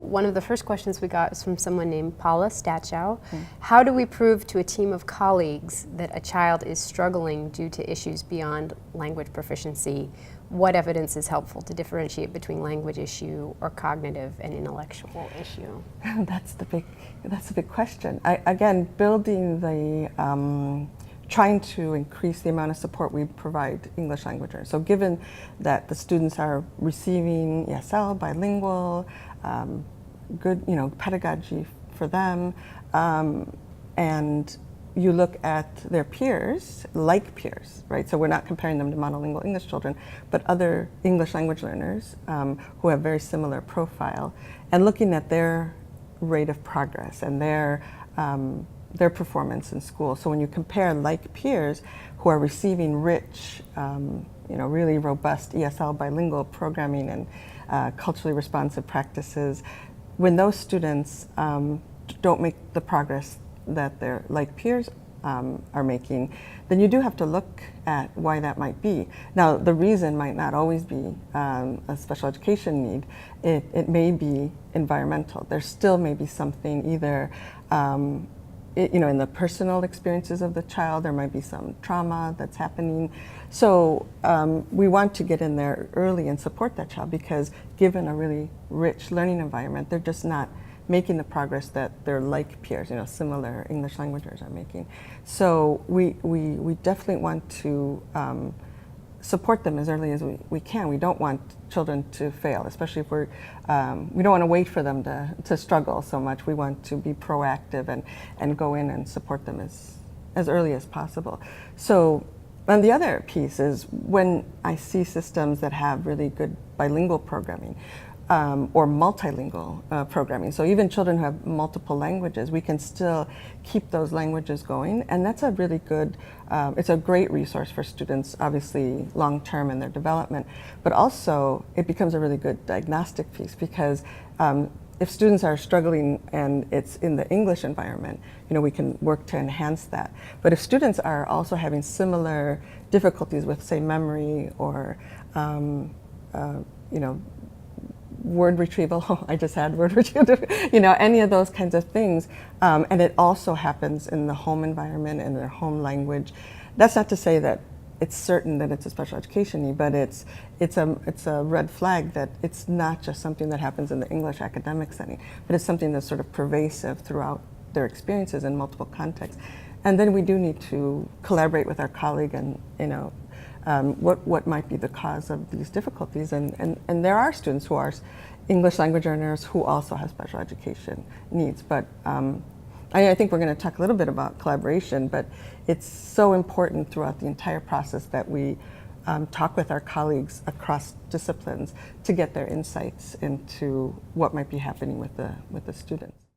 one of the first questions we got was from someone named Paula Stachow. How do we prove to a team of colleagues that a child is struggling due to issues beyond language proficiency? What evidence is helpful to differentiate between language issue or cognitive and intellectual issue? That's the big question. Again, building the trying to increase the amount of support we provide English language learners. So given that the students are receiving ESL, bilingual, good, pedagogy for them, and you look at their peers, like peers, right? So we're not comparing them to monolingual English children, but other English language learners who have very similar profile, and looking at their rate of progress and their performance in school. So when you compare like peers who are receiving rich, really robust ESL bilingual programming and culturally responsive practices, when those students don't make the progress that their like peers are making, then you do have to look at why that might be. Now, the reason might not always be a special education need. It may be environmental. There still may be something either in the personal experiences of the child. There might be some trauma that's happening. So we want to get in there early and support that child, because given a really rich learning environment, they're just not making the progress that their like peers, similar English languages are making. So we definitely want to support them as early as we can. We don't want children to fail, especially if we don't want to wait for them to struggle so much. We want to be proactive and go in and support them as early as possible. So, and the other piece is when I see systems that have really good bilingual programming, or multilingual programming. So even children who have multiple languages, we can still keep those languages going. And that's a really good, it's a great resource for students, obviously long-term in their development, but also it becomes a really good diagnostic piece, because if students are struggling and it's in the English environment, we can work to enhance that. But if students are also having similar difficulties with, say, memory or, word retrieval, I just had word retrieval, any of those kinds of things. And it also happens in the home environment and their home language. That's not to say that it's certain that it's a special education need, but it's a red flag that it's not just something that happens in the English academic setting, but it's something that's sort of pervasive throughout their experiences in multiple contexts. And then we do need to collaborate with our colleague and, what might be the cause of these difficulties. And there are students who are English language learners who also have special education needs. But I think we're going to talk a little bit about collaboration, but it's so important throughout the entire process that we talk with our colleagues across disciplines to get their insights into what might be happening with the students.